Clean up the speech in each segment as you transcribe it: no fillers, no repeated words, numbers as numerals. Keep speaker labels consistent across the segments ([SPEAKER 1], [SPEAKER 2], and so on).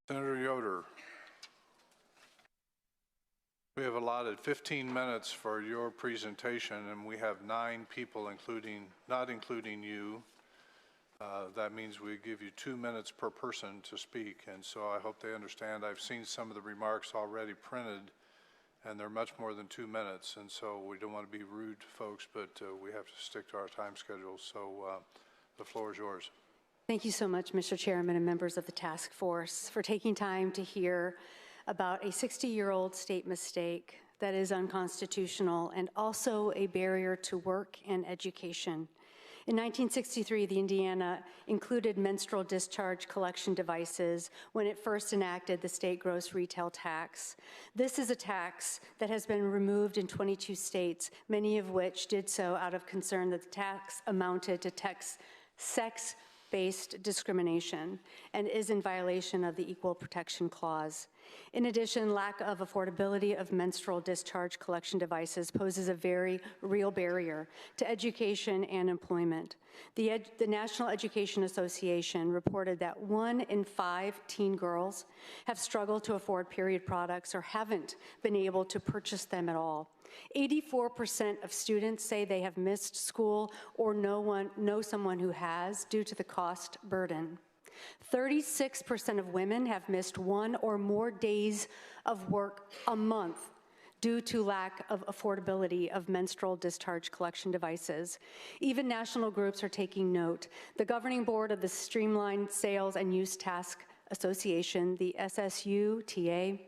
[SPEAKER 1] Senator Yoder. We have allotted 15 minutes for your presentation, and we have 9 people, not including you. That means we give you 2 minutes per person to speak, and so I hope they understand. I've seen some of the remarks already printed, and they're much more than 2 minutes, and so we don't want to be rude to folks, but we have to stick to our time schedule. So the floor is yours.
[SPEAKER 2] Thank you so much, Mr. Chairman and members of the task force, for taking time to hear about a 60-year-old state mistake that is unconstitutional and also a barrier to work and education. In 1963, the Indiana included menstrual discharge collection devices when it first enacted the state gross retail tax. This is a tax that has been removed in 22 states, many of which did so out of concern that the tax amounted to sex-based discrimination and is in violation of the Equal Protection Clause. In addition, lack of affordability of menstrual discharge collection devices poses a very real barrier to education and employment. The National Education Association reported that 1 in 5 teen girls have struggled to afford period products or haven't been able to purchase them at all. 84% of students say they have missed school or know someone who has due to the cost burden. 36% of women have missed 1 or more days of work a month due to lack of affordability of menstrual discharge collection devices. Even national groups are taking note. The governing board of the Streamlined Sales and Use Task Association, the SSU-TA,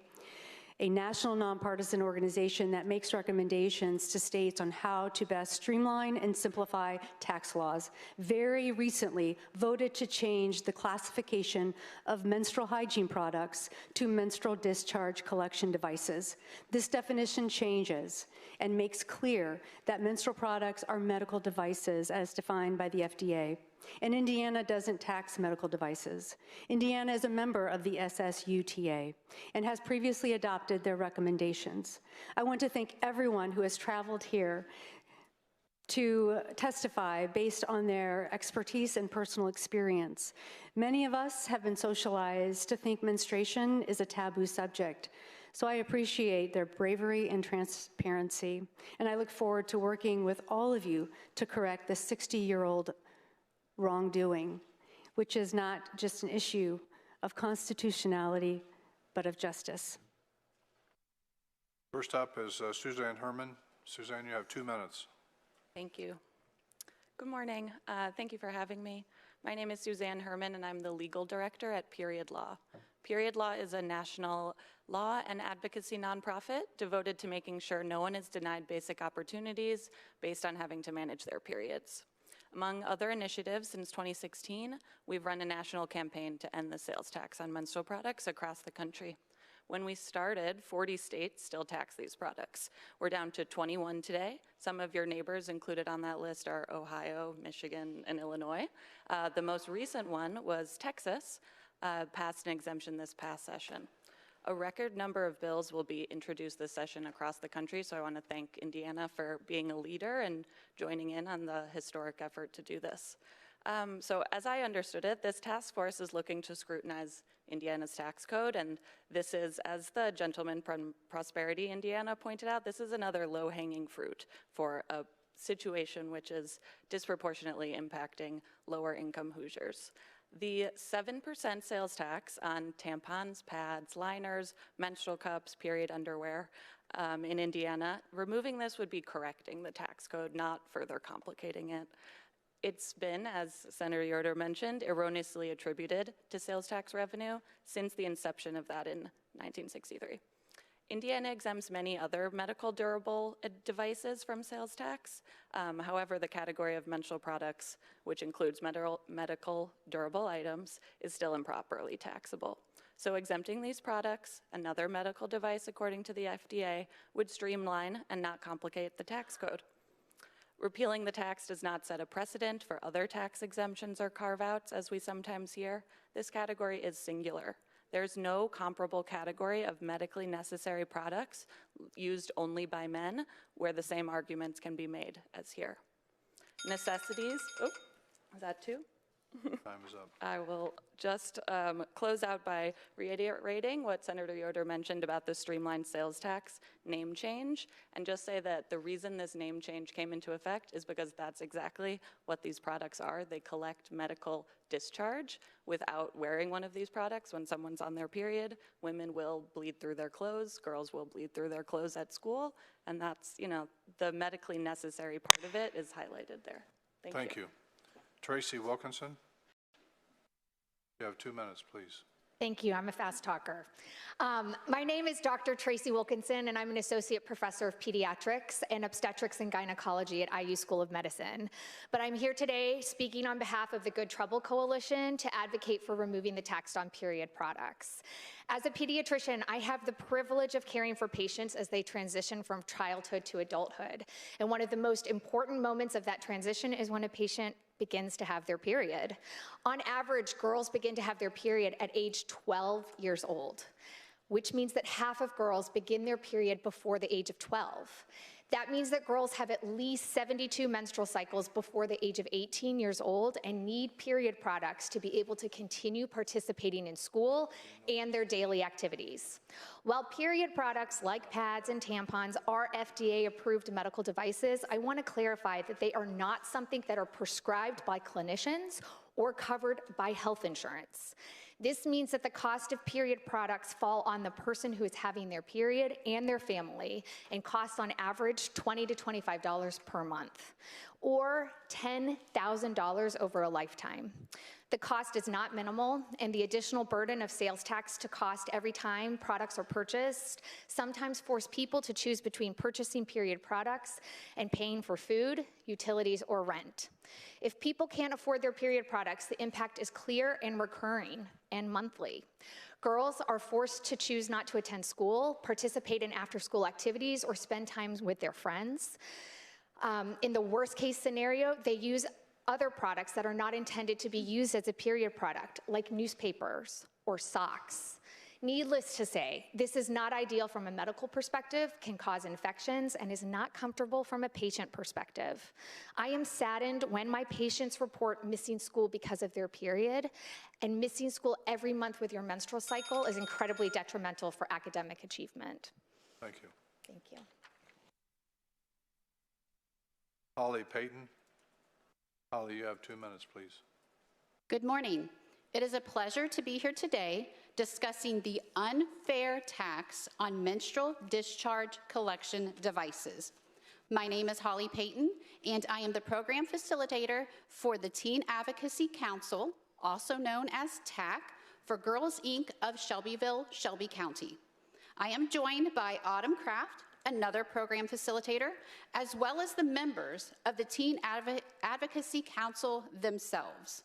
[SPEAKER 2] a national nonpartisan organization that makes recommendations to states on how to best streamline and simplify tax laws, very recently voted to change the classification of menstrual hygiene products to menstrual discharge collection devices. This definition changes and makes clear that menstrual products are medical devices as defined by the FDA. And Indiana doesn't tax medical devices. Indiana is a member of the SSU-TA and has previously adopted their recommendations. I want to thank everyone who has traveled here to testify based on their expertise and personal experience. Many of us have been socialized to think menstruation is a taboo subject. So I appreciate their bravery and transparency, and I look forward to working with all of you to correct the 60-year-old wrongdoing, which is not just an issue of constitutionality, but of justice.
[SPEAKER 1] First up is Suzanne Herman. Suzanne, you have 2 minutes.
[SPEAKER 3] Thank you. Good morning. Thank you for having me. My name is Suzanne Herman, and I'm the legal director at Period Law. Period Law is a national law and advocacy nonprofit devoted to making sure no one is denied basic opportunities based on having to manage their periods. Among other initiatives, since 2016, we've run a national campaign to end the sales tax on menstrual products across the country. When we started, 40 states still tax these products. We're down to 21 today. Some of your neighbors included on that list are Ohio, Michigan, and Illinois. The most recent one was Texas, passed an exemption this past session. A record number of bills will be introduced this session across the country, so I want to thank Indiana for being a leader and joining in on the historic effort to do this. So as I understood it, this task force is looking to scrutinize Indiana's tax code, and this is, as the gentleman from Prosperity Indiana pointed out, this is another low-hanging fruit for a situation which is disproportionately impacting lower-income Hoosiers. The 7% sales tax on tampons, pads, liners, menstrual cups, period underwear in Indiana, removing this would be correcting the tax code, not further complicating it. It's been, as Senator Yoder mentioned, erroneously attributed to sales tax revenue since the inception of that in 1963. Indiana exempts many other medical durable devices from sales tax. However, the category of menstrual products, which includes medical durable items, is still improperly taxable. So exempting these products, another medical device according to the FDA, would streamline and not complicate the tax code. Repealing the tax does not set a precedent for other tax exemptions or carve-outs, as we sometimes hear. This category is singular. There's no comparable category of medically necessary products used only by men where the same arguments can be made as here. Necessities, oh, is that 2?
[SPEAKER 1] Time is up.
[SPEAKER 3] I will just close out by reiterating what Senator Yoder mentioned about the streamlined sales tax name change, and just say that the reason this name change came into effect is because that's exactly what these products are. They collect medical discharge without wearing one of these products. When someone's on their period, women will bleed through their clothes, girls will bleed through their clothes at school, and that's, you know, the medically necessary part of it is highlighted there. Thank you.
[SPEAKER 1] Tracy Wilkinson. You have 2 minutes, please.
[SPEAKER 4] Thank you. I'm a fast talker. My name is Dr. Tracy Wilkinson, and I'm an associate professor of pediatrics and obstetrics and gynecology at IU School of Medicine. But I'm here today speaking on behalf of the Good Trouble Coalition to advocate for removing the tax on period products. As a pediatrician, I have the privilege of caring for patients as they transition from childhood to adulthood. And one of the most important moments of that transition is when a patient begins to have their period. On average, girls begin to have their period at age 12 years old, which means that half of girls begin their period before the age of 12. That means that girls have at least 72 menstrual cycles before the age of 18 years old and need period products to be able to continue participating in school and their daily activities. While period products like pads and tampons are FDA-approved medical devices, I want to clarify that they are not something that are prescribed by clinicians or covered by health insurance. This means that the cost of period products fall on the person who is having their period and their family, and costs on average $20 to $25 per month, or $10,000 over a lifetime. The cost is not minimal, and the additional burden of sales tax to cost every time products are purchased sometimes force people to choose between purchasing period products and paying for food, utilities, or rent. If people can't afford their period products, the impact is clear and recurring and monthly. Girls are forced to choose not to attend school, participate in after-school activities, or spend time with their friends. In the worst-case scenario, they use other products that are not intended to be used as a period product, like newspapers or socks. Needless to say, this is not ideal from a medical perspective, can cause infections, and is not comfortable from a patient perspective. I am saddened when my patients report missing school because of their period, and missing school every month with your menstrual cycle is incredibly detrimental for academic achievement.
[SPEAKER 1] Thank you.
[SPEAKER 4] Thank you.
[SPEAKER 1] Holly Payton. Holly, you have 2 minutes, please.
[SPEAKER 5] Good morning. It is a pleasure to be here today discussing the unfair tax on menstrual discharge collection devices. My name is Holly Payton, and I am the program facilitator for the Teen Advocacy Council, also known as TAC, for Girls Inc. of Shelbyville, Shelby County. I am joined by Autumn Kraft, another program facilitator, as well as the members of the Teen Advocacy Council themselves.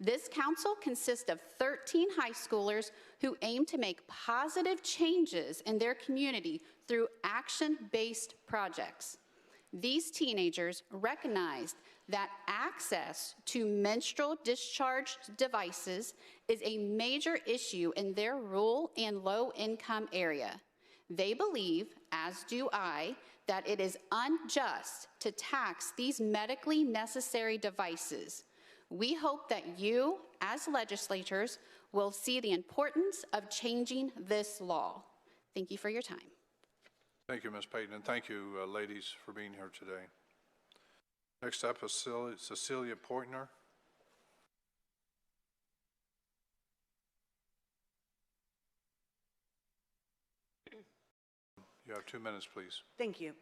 [SPEAKER 5] This council consists of 13 high schoolers who aim to make positive changes in their community through action-based projects. These teenagers recognized that access to menstrual discharge devices is a major issue in their rural and low-income area. They believe, as do I, that it is unjust to tax these medically necessary devices. We hope that you, as legislators, will see the importance of changing this law. Thank you for your time.
[SPEAKER 1] Thank you, Ms. Payton, and thank you, ladies, for being here today. Next up is Cecilia Poitner. You have 2 minutes, please.
[SPEAKER 6] Thank you.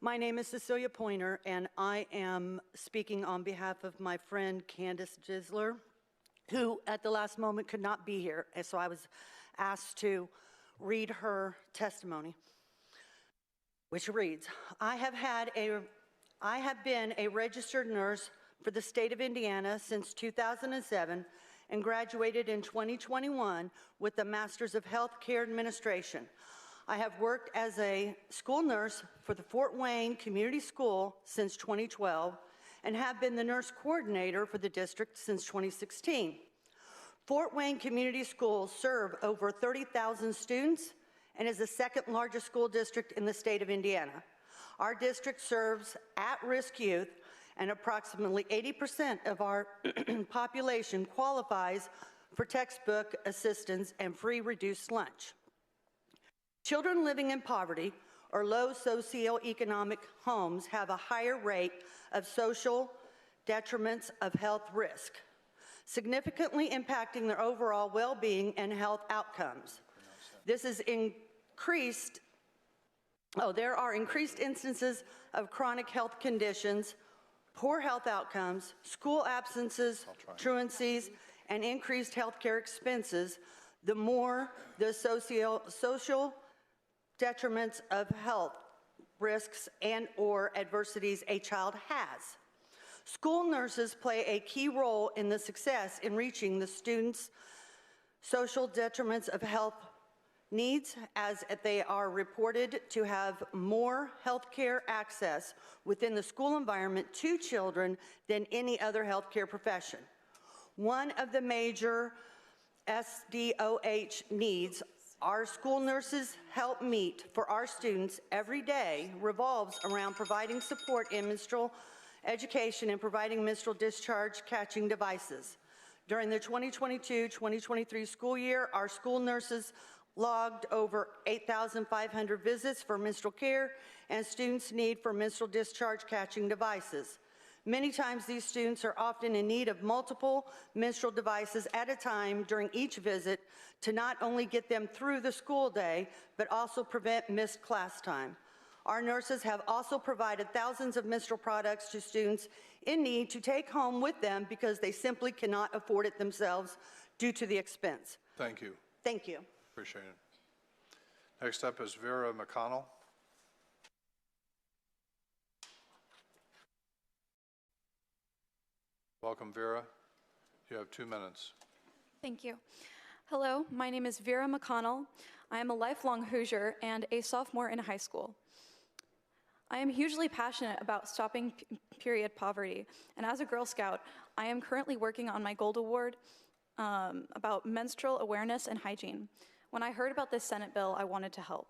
[SPEAKER 6] My name is Cecilia Pointer, and I am speaking on behalf of my friend Candace Gisler, who at the last moment could not be here, and so I was asked to read her testimony, which reads, I have been a registered nurse for the state of Indiana since 2007 and graduated in 2021 with a Master's of Healthcare Administration. I have worked as a school nurse for the Fort Wayne Community School since 2012 and have been the nurse coordinator for the district since 2016. Fort Wayne Community Schools serve over 30,000 students and is the second largest school district in the state of Indiana. Our district serves at-risk youth and approximately 80% of our population qualifies for textbook assistance and free reduced lunch. Children living in poverty or low socioeconomic homes have a higher rate of social detriments of health risk, significantly impacting their overall well-being and health outcomes. This is increased, there are increased instances of chronic health conditions, poor health outcomes, school absences, truancies, and increased healthcare expenses, the more the social detriments of health risks and/or adversities a child has. School nurses play a key role in the success in reaching the students' social detriments of health needs, as they are reported to have more healthcare access within the school environment to children than any other healthcare profession. One of the major SDOH needs our school nurses help meet for our students every day revolves around providing support in menstrual education and providing menstrual discharge catching devices. During the 2022-2023 school year, our school nurses logged over 8,500 visits for menstrual care and students' need for menstrual discharge catching devices. Many times these students are often in need of multiple menstrual devices at a time during each visit to not only get them through the school day, but also prevent missed class time. Our nurses have also provided thousands of menstrual products to students in need to take home with them because they simply cannot afford it themselves due to the expense.
[SPEAKER 1] Thank you.
[SPEAKER 6] Thank you.
[SPEAKER 1] Appreciate it. Next up is Vera McConnell. Welcome, Vera. You have 2 minutes.
[SPEAKER 7] Thank you. Hello, my name is Vera McConnell. I am a lifelong Hoosier and a sophomore in high school. I am hugely passionate about stopping period poverty, and as a Girl Scout, I am currently working on my Gold Award about menstrual awareness and hygiene. When I heard about this Senate bill, I wanted to help.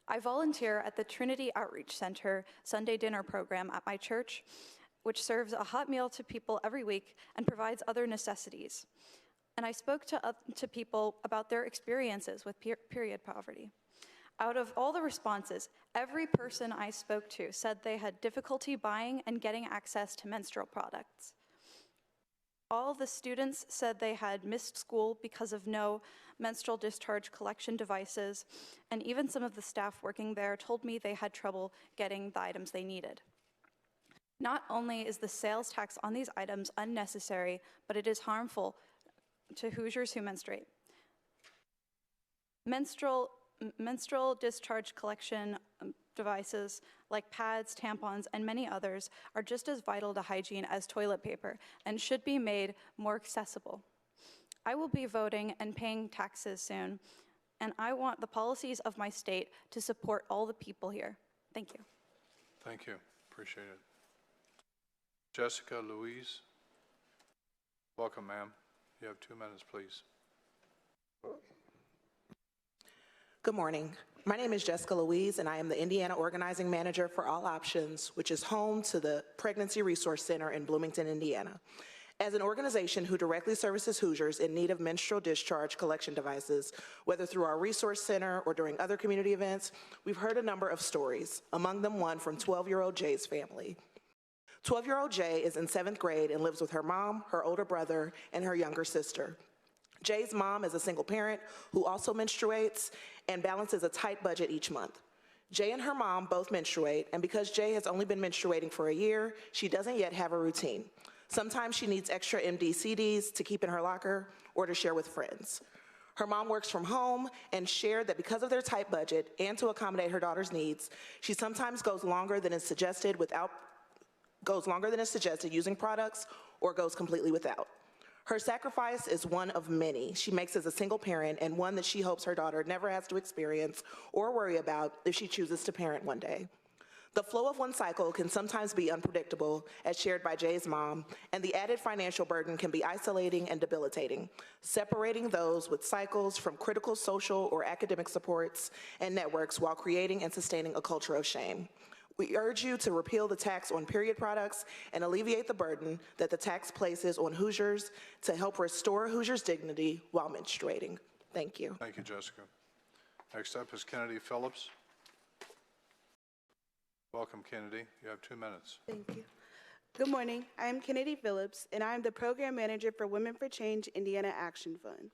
[SPEAKER 7] I volunteer at the Trinity Outreach Center Sunday dinner program at my church, which serves a hot meal to people every week and provides other necessities. And I spoke to people about their experiences with period poverty. Out of all the responses, every person I spoke to said they had difficulty buying and getting access to menstrual products. All the students said they had missed school because of no menstrual discharge collection devices, and even some of the staff working there told me they had trouble getting the items they needed. Not only is the sales tax on these items unnecessary, but it is harmful to Hoosiers who menstruate. Menstrual discharge collection devices like pads, tampons, and many others are just as vital to hygiene as toilet paper and should be made more accessible. I will be voting and paying taxes soon, and I want the policies of my state to support all the people here. Thank you.
[SPEAKER 1] Thank you. Appreciate it. Jessica Louise. Welcome, ma'am. You have 2 minutes, please.
[SPEAKER 8] Good morning. My name is Jessica Louise, and I am the Indiana Organizing Manager for All Options, which is home to the Pregnancy Resource Center in Bloomington, Indiana. As an organization who directly services Hoosiers in need of menstrual discharge collection devices, whether through our resource center or during other community events, we've heard a number of stories, among them one from 12-year-old Jay's family. 12-year-old Jay is in 7th grade and lives with her mom, her older brother, and her younger sister. Jay's mom is a single parent who also menstruates and balances a tight budget each month. Jay and her mom both menstruate, and because Jay has only been menstruating for a year, she doesn't yet have a routine. Sometimes she needs extra MD CDs to keep in her locker or to share with friends. Her mom works from home and shared that because of their tight budget and to accommodate her daughter's needs, she sometimes goes longer than is suggested using products or goes completely without. Her sacrifice is one of many she makes as a single parent, and one that she hopes her daughter never has to experience or worry about if she chooses to parent one day. The flow of one cycle can sometimes be unpredictable, as shared by Jay's mom, and the added financial burden can be isolating and debilitating, separating those with cycles from critical social or academic supports and networks while creating and sustaining a culture of shame. We urge you to repeal the tax on period products and alleviate the burden that the tax places on Hoosiers to help restore Hoosiers' dignity while menstruating. Thank you.
[SPEAKER 1] Thank you, Jessica. Next up is Kennedy Phillips. Welcome, Kennedy. You have 2 minutes.
[SPEAKER 9] Thank you. Good morning. I am Kennedy Phillips, and I am the Program Manager for Women4Change Indiana Action Fund.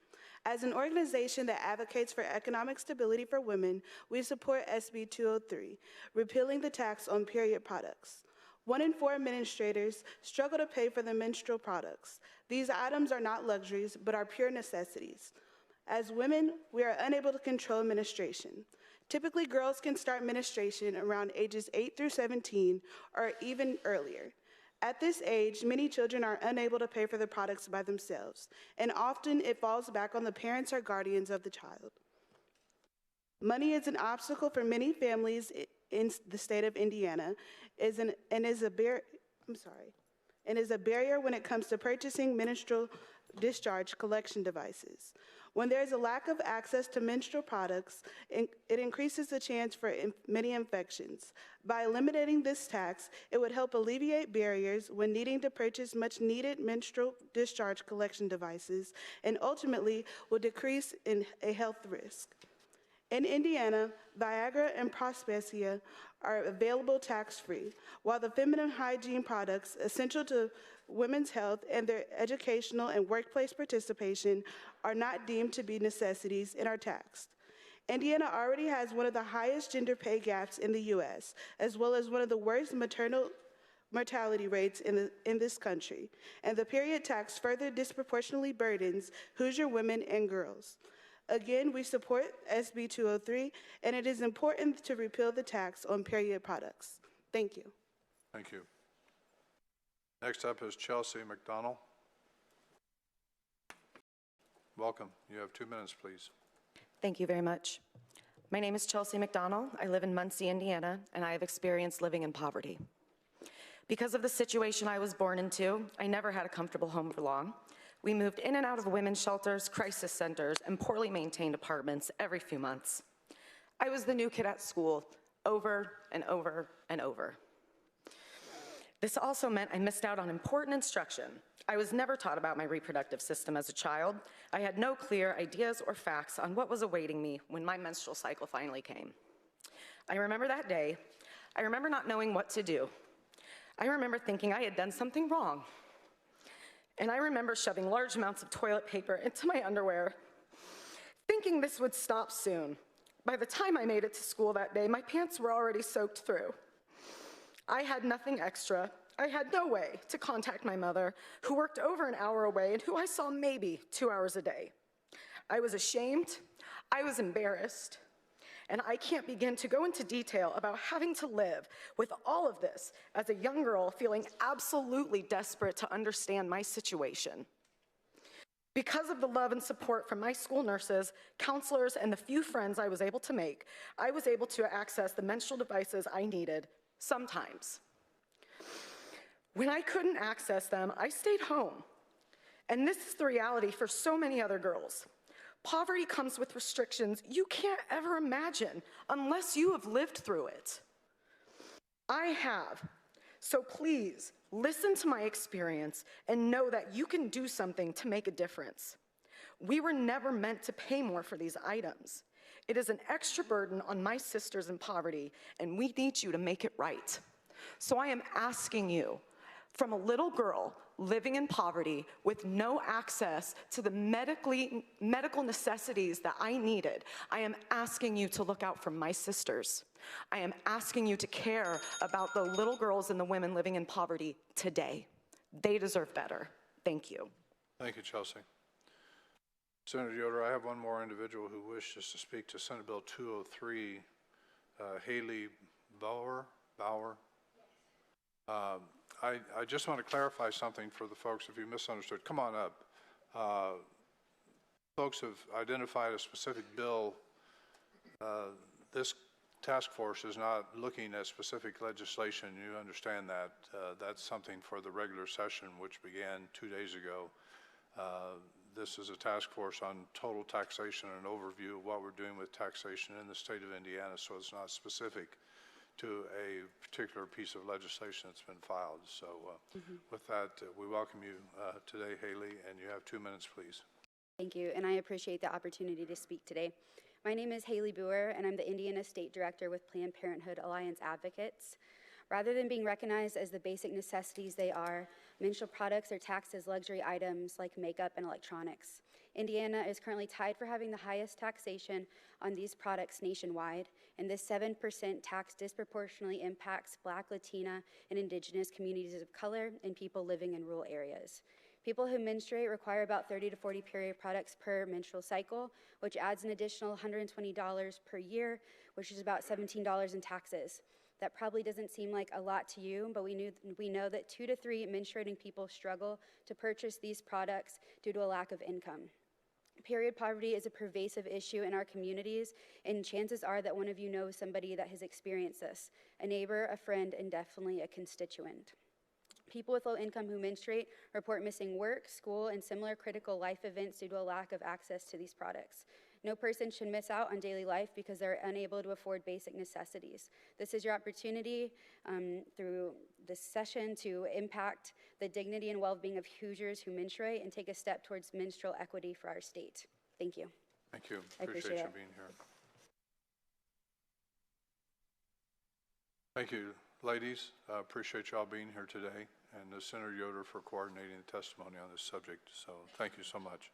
[SPEAKER 9] As an organization that advocates for economic stability for women, we support SB 203, repealing the tax on period products. 1 in 4 administrators struggle to pay for the menstrual products. These items are not luxuries, but are pure necessities. As women, we are unable to control menstruation. Typically, girls can start menstruation around ages 8 through 17 or even earlier. At this age, many children are unable to pay for the products by themselves, and often it falls back on the parents or guardians of the child. Money is an obstacle for many families in the state of Indiana, and is a barrier when it comes to purchasing menstrual discharge collection devices. When there is a lack of access to menstrual products, it increases the chance for many infections. By eliminating this tax, it would help alleviate barriers when needing to purchase much needed menstrual discharge collection devices, and ultimately will decrease in a health risk. In Indiana, Viagra and Prospecia are available tax-free, while the feminine hygiene products essential to women's health and their educational and workplace participation are not deemed to be necessities and are taxed. Indiana already has one of the highest gender pay gaps in the U.S., as well as one of the worst maternal mortality rates in this country, and the period tax further disproportionately burdens Hoosier women and girls. Again, we support SB 203, and it is important to repeal the tax on period products. Thank you.
[SPEAKER 1] Thank you. Next up is Chelsea McDonald. Welcome. You have 2 minutes, please.
[SPEAKER 10] Thank you very much. My name is Chelsea McDonald. I live in Muncie, Indiana, and I have experienced living in poverty. Because of the situation I was born into, I never had a comfortable home for long. We moved in and out of women's shelters, crisis centers, and poorly maintained apartments every few months. I was the new kid at school, over and over and over. This also meant I missed out on important instruction. I was never taught about my reproductive system as a child. I had no clear ideas or facts on what was awaiting me when my menstrual cycle finally came. I remember that day. I remember not knowing what to do. I remember thinking I had done something wrong. And I remember shoving large amounts of toilet paper into my underwear, thinking this would stop soon. By the time I made it to school that day, my pants were already soaked through. I had nothing extra. I had no way to contact my mother, who worked over an hour away and who I saw maybe 2 hours a day. I was ashamed, I was embarrassed, and I can't begin to go into detail about having to live with all of this as a young girl feeling absolutely desperate to understand my situation. Because of the love and support from my school nurses, counselors, and the few friends I was able to make, I was able to access the menstrual devices I needed sometimes. When I couldn't access them, I stayed home. And this is the reality for so many other girls. Poverty comes with restrictions you can't ever imagine unless you have lived through it. I have. So please, listen to my experience and know that you can do something to make a difference. We were never meant to pay more for these items. It is an extra burden on my sisters in poverty, and we need you to make it right. So I am asking you, from a little girl living in poverty with no access to the medical necessities that I needed, I am asking you to look out for my sisters. I am asking you to care about the little girls and the women living in poverty today. They deserve better. Thank you.
[SPEAKER 1] Thank you, Chelsea. Senator Yoder, I have one more individual who wishes to speak to Senate Bill 203, Haley Bauer. I just want to clarify something for the folks if you misunderstood. Come on up. Folks have identified a specific bill. This task force is not looking at specific legislation. You understand that. That's something for the regular session, which began 2 days ago. This is a task force on total taxation and an overview of what we're doing with taxation in the state of Indiana, so it's not specific to a particular piece of legislation that's been filed. So with that, we welcome you today, Haley, and you have 2 minutes, please.
[SPEAKER 11] Thank you, and I appreciate the opportunity to speak today. My name is Haley Boer, and I'm the Indiana State Director with Planned Parenthood Alliance Advocates. Rather than being recognized as the basic necessities they are, menstrual products are taxed as luxury items like makeup and electronics. Indiana is currently tied for having the highest taxation on these products nationwide, and this 7% tax disproportionately impacts Black, Latina, and Indigenous communities of color and people living in rural areas. People who menstruate require about 30 to 40 period products per menstrual cycle, which adds an additional $120 per year, which is about $17 in taxes. That probably doesn't seem like a lot to you, but we know that 2 to 3 menstruating people struggle to purchase these products due to a lack of income. Period poverty is a pervasive issue in our communities, and chances are that one of you knows somebody that has experienced this, a neighbor, a friend, and definitely a constituent. People with low income who menstruate report missing work, school, and similar critical life events due to a lack of access to these products. No person should miss out on daily life because they're unable to afford basic necessities. This is your opportunity through this session to impact the dignity and well-being of Hoosiers who menstruate and take a step towards menstrual equity for our state. Thank you.
[SPEAKER 1] Thank you.
[SPEAKER 11] I appreciate
[SPEAKER 1] you
[SPEAKER 11] it.
[SPEAKER 1] being here. Thank you, ladies. Appreciate y'all being here today, and Senator Yoder for coordinating the testimony on this subject. So thank you so much.